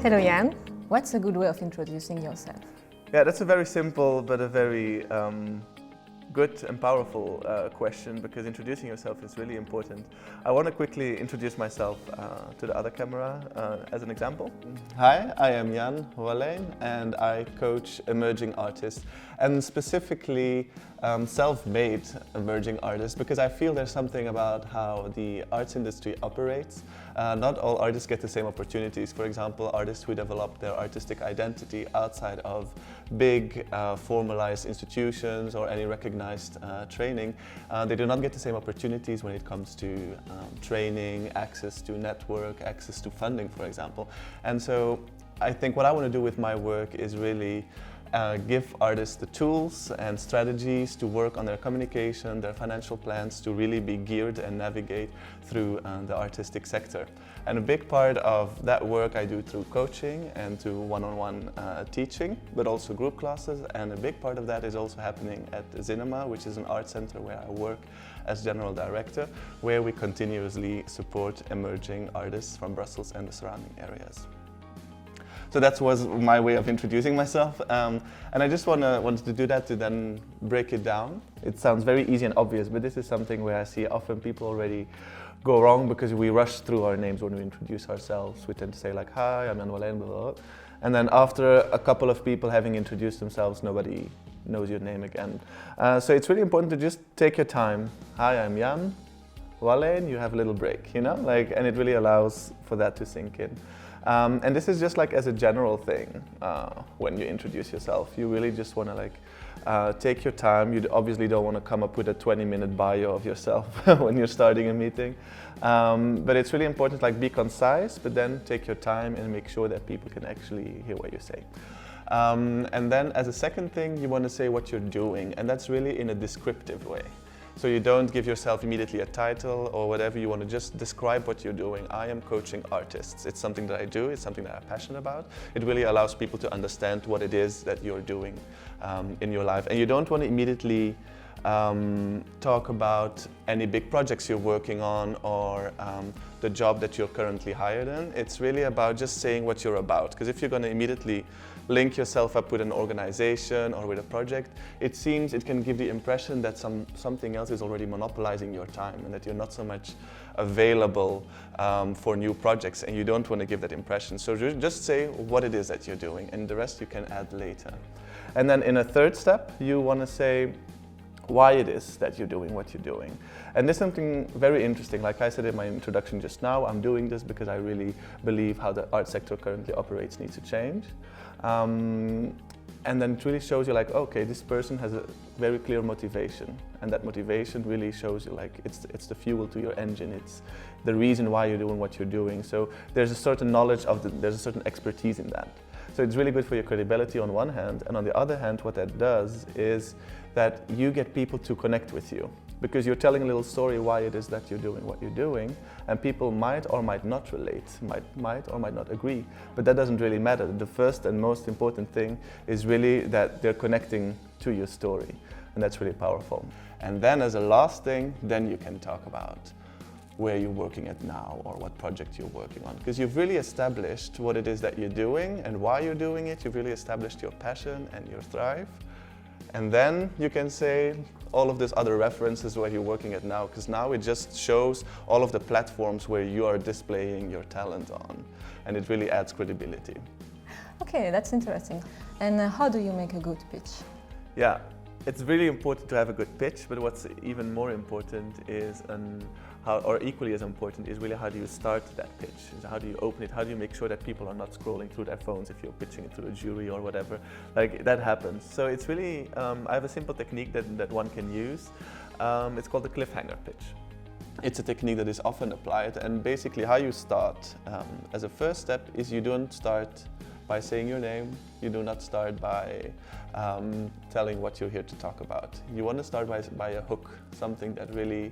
Hello Jan, what's a good way of introducing yourself? Yeah, that's a very simple but a very good and powerful question, because introducing yourself is really important. I want to quickly introduce myself to the other camera as an example. Hi, I am Jan Holden and I coach emerging artists, and specifically self-made emerging artists, because I feel there's something about how the arts industry operates. Not all artists get the same opportunities. For example, artists who develop their artistic identity outside of big formalized institutions or any recognized training, they do not get the same opportunities when it comes to training, access to network, access to funding, for example. And so I think what I want to do with my work is really give artists the tools and strategies to work on their communication, their financial plans, to really be geared and navigate through the artistic sector. And a big part of that work I do through coaching and through one-on-one teaching, but also group classes. And a big part of that is also happening at Cinema, which is an art center where I work as general director, where we continuously support emerging artists from Brussels and the surrounding areas. So that was my way of introducing myself, and I just wanted to do that to then break it down. It sounds very easy and obvious, but this is something where I see often people already go wrong, because we rush through our names when we introduce ourselves. We tend to say like, hi, I'm Jan Holden, blah, blah, blah. And then after a couple of people having introduced themselves, nobody knows your name again. So it's really important to just take your time. Hi, I'm Jan Holden, you have a little break, you know, and it really allows for that to sink in. And this is just like as a general thing, when you introduce yourself, you really just want to take your time. You obviously don't want to come up with a 20-minute bio of yourself when you're starting a meeting. But it's really important, be concise, but then take your time and make sure that people can actually hear what you say. And then as a second thing, you want to say what you're doing, and that's really in a descriptive way. So you don't give yourself immediately a title or whatever. You want to just describe what you're doing. I am coaching artists. It's something that I do. It's something that I'm passionate about. It really allows people to understand what it is that you're doing in your life. And you don't want to immediately talk about any big projects you're working on or the job that you're currently hired in. It's really about just saying what you're about. Because if you're going to immediately link yourself up with an organization or with a project, it can give the impression that something else is already monopolizing your time and that you're not so much available for new projects, and you don't want to give that impression. So just say what it is that you're doing, and the rest you can add later. And then in a third step, you want to say why it is that you're doing what you're doing. And this is something very interesting. Like I said in my introduction just now, I'm doing this because I really believe how the art sector currently operates needs to change. And then it really shows you okay, this person has a very clear motivation, and that motivation really shows you it's the fuel to your engine. It's the reason why you're doing what you're doing. So there's a certain knowledge there's a certain expertise in that. So it's really good for your credibility on one hand, and on the other hand, what that does is that you get people to connect with you, because you're telling a little story why it is that you're doing what you're doing, and people might or might not relate, might or might not agree, but that doesn't really matter. The first and most important thing is really that they're connecting to your story, and that's really powerful. And then as a last thing, then you can talk about where you're working at now or what project you're working on, because you've really established what it is that you're doing and why you're doing it. You've really established your passion and your thrive. And then you can say all of these other references where you're working at now, because now it just shows all of the platforms where you are displaying your talent on, and it really adds credibility. Okay, that's interesting. And how do you make a good pitch? Yeah, it's really important to have a good pitch, but what's even more important is or equally as important is really how do you start that pitch? How do you open it? How do you make sure that people are not scrolling through their phones if you're pitching it to a jury or whatever? That happens. So it's really, I have a simple technique that one can use. It's called the cliffhanger pitch. It's a technique that is often applied, and basically how you start as a first step is you don't start by saying your name. You do not start by telling what you're here to talk about. You want to start by a hook, something that really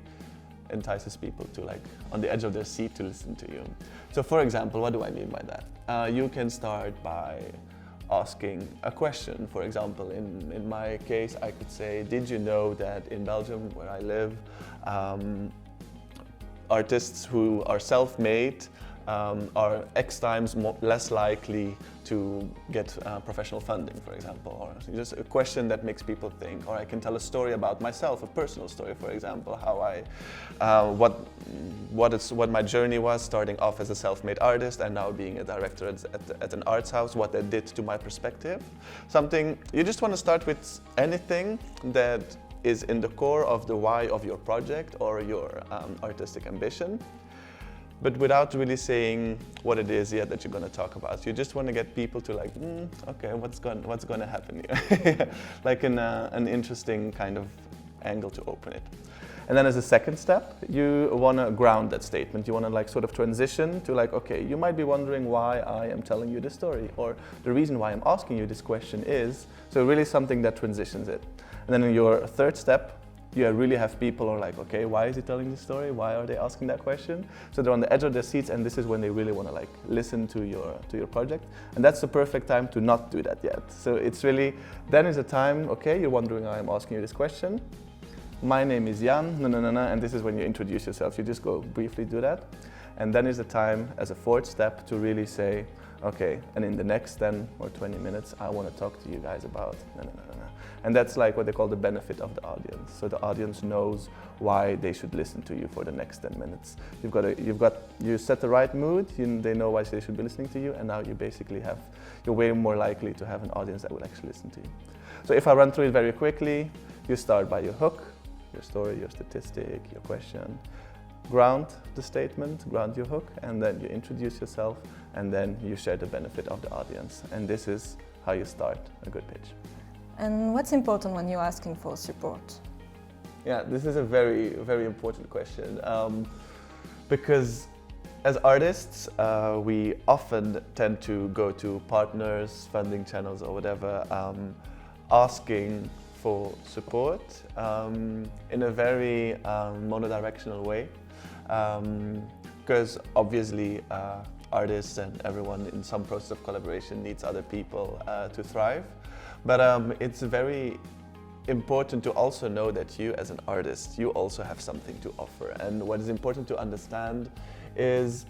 entices people to on the edge of their seat to listen to you. So for example, what do I mean by that? You can start by asking a question. For example, in my case, I could say, did you know that in Belgium, where I live, artists who are self-made are X times less likely to get professional funding, for example, or just a question that makes people think. Or I can tell a story about myself, a personal story, for example, how what my journey was, starting off as a self-made artist and now being a director at an arts house, what that did to my perspective. Something you just want to start with anything that is in the core of the why of your project or your artistic ambition, but without really saying what it is yet that you're going to talk about. You just want to get people to like, okay, what's going to happen here? Like an interesting kind of angle to open it. And then as a second step, you want to ground that statement. You want to like sort of transition to like, okay, you might be wondering why I am telling you this story, or the reason why I'm asking you this question is, so really something that transitions it. And then in your third step, you really have people who are like, okay, why is he telling this story? Why are they asking that question? So they're on the edge of their seats, and this is when they really want to like listen to your project. And that's the perfect time to not do that yet. So it's really, then is a time, okay, you're wondering why I'm asking you this question. My name is Jan, and this is when you introduce yourself. You just go briefly do that. And then is the time as a fourth step to really say, okay, and in the next 10 or 20 minutes, I want to talk to you guys about And that's like what they call the benefit of the audience. So the audience knows why they should listen to you for the next 10 minutes. You set the right mood, they know why they should be listening to you, and now you basically you're way more likely to have an audience that will actually listen to you. So if I run through it very quickly, you start by your hook, your story, your statistic, your question. Ground the statement, ground your hook, and then you introduce yourself, and then you share the benefit of the audience. And this is how you start a good pitch. And what's important when you're asking for support? Yeah, this is a very, very important question because as artists, we often tend to go to partners, funding channels or whatever, asking for support in a very monodirectional way, because obviously artists and everyone in some process of collaboration needs other people to thrive. But it's very important to also know that you as an artist, you also have something to offer. And what is important to understand is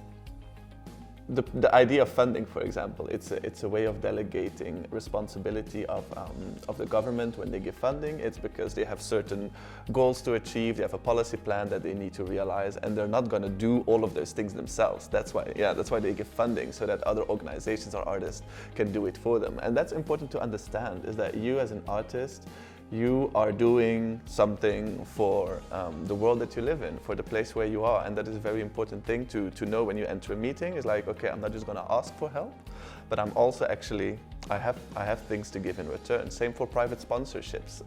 the idea of funding, for example. It's a way of delegating responsibility of the government when they give funding. It's because they have certain goals to achieve, they have a policy plan that they need to realize, and they're not going to do all of those things themselves. That's why they give funding, so that other organizations or artists can do it for them. And that's important to understand, is that you as an artist, you are doing something for the world that you live in, for the place where you are. And that is a very important thing to know when you enter a meeting. Is like, okay, I'm not just going to ask for help, but I'm also actually, I have things to give in return. Same for private sponsorships.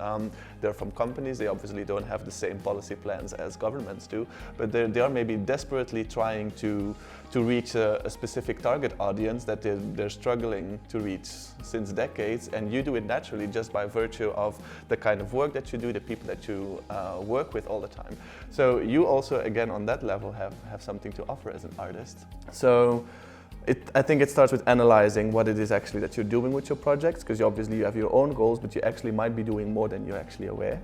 They're from companies, they obviously don't have the same policy plans as governments do, but they are maybe desperately trying to reach a specific target audience that they're struggling to reach since decades, and you do it naturally just by virtue of the kind of work that you do, the people that you work with all the time. So you also, again, on that level have something to offer as an artist. So I think it starts with analyzing what it is actually that you're doing with your projects, because obviously you have your own goals, but you actually might be doing more than you're actually aware.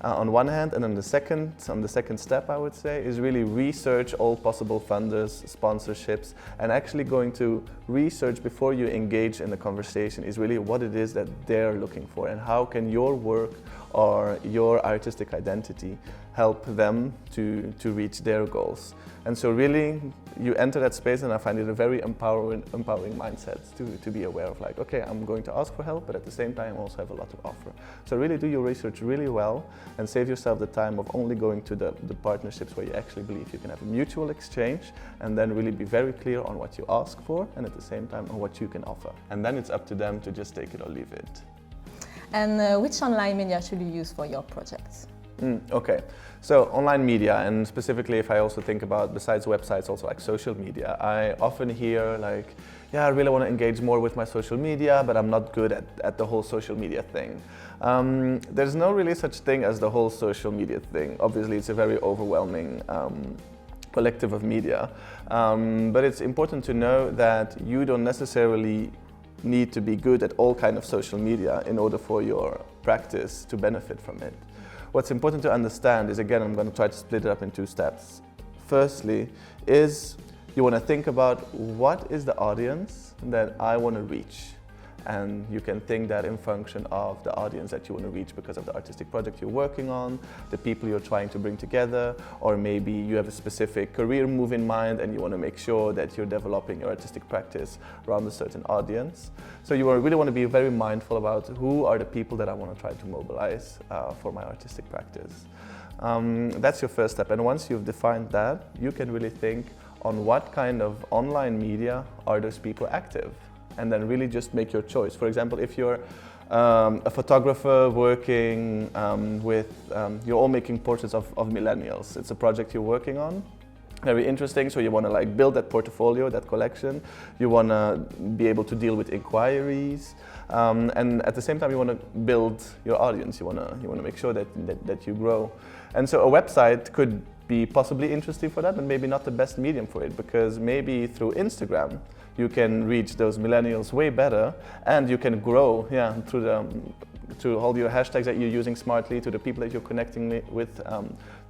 On one hand, and then the second step, I would say, is really research all possible funders, sponsorships, and actually going to research before you engage in the conversation is really what it is that they're looking for, and how can your work or your artistic identity help them to reach their goals. And so really you enter that space, and I find it a very empowering mindset to be aware of, like, okay, I'm going to ask for help, but at the same time I also have a lot to offer. So really do your research really well and save yourself the time of only going to the partnerships where you actually believe you can have a mutual exchange, and then really be very clear on what you ask for and at the same time on what you can offer. And then it's up to them to just take it or leave it. And which online media should you use for your projects? Okay, so online media, and specifically if I also think about, besides websites, also like social media, I often hear like, yeah, I really want to engage more with my social media, but I'm not good at the whole social media thing. There's no really such thing as the whole social media thing. Obviously, it's a very overwhelming collective of media, but it's important to know that you don't necessarily need to be good at all kind of social media in order for your practice to benefit from it. What's important to understand is, again, I'm going to try to split it up in two steps. Firstly, is you want to think about what is the audience that I want to reach. And you can think that in function of the audience that you want to reach because of the artistic project you're working on, the people you're trying to bring together, or maybe you have a specific career move in mind and you want to make sure that you're developing your artistic practice around a certain audience. So you really want to be very mindful about who are the people that I want to try to mobilize for my artistic practice. That's your first step, and once you've defined that, you can really think on what kind of online media are those people active. And then really just make your choice. For example, if you're a photographer working you're all making portraits of millennials. It's a project you're working on, very interesting. So you want to like build that portfolio, that collection. You want to be able to deal with inquiries, and at the same time you want to build your audience. You want to make sure that you grow. And so a website could be possibly interesting for that, but maybe not the best medium for it, because maybe through Instagram you can reach those millennials way better, and you can grow, through all your hashtags that you're using smartly, to the people that you're connecting with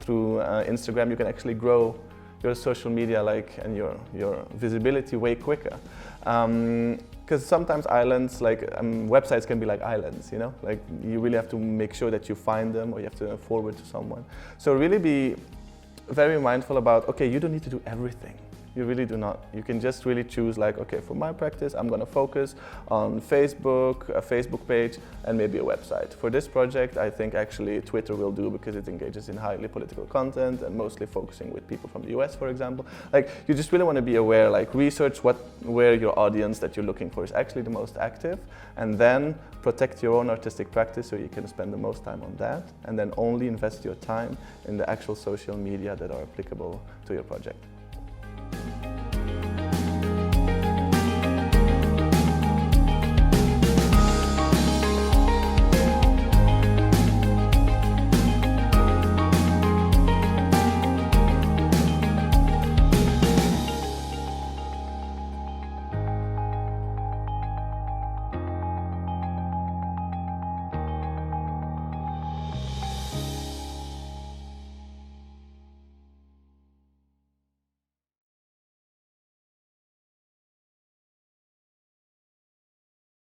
through Instagram. You can actually grow your social media and your visibility way quicker. Because sometimes islands, websites can be like islands, like you really have to make sure that you find them, or you have to forward to someone. So really be very mindful about, okay, you don't need to do everything. You really do not. You can just really choose okay, for my practice, I'm going to focus on Facebook, a Facebook page, and maybe a website. For this project, I think actually Twitter will do, because it engages in highly political content and mostly focusing with people from the US, for example. You just really want to be aware, research where your audience that you're looking for is actually the most active, and then protect your own artistic practice so you can spend the most time on that, and then only invest your time in the actual social media that are applicable to your project.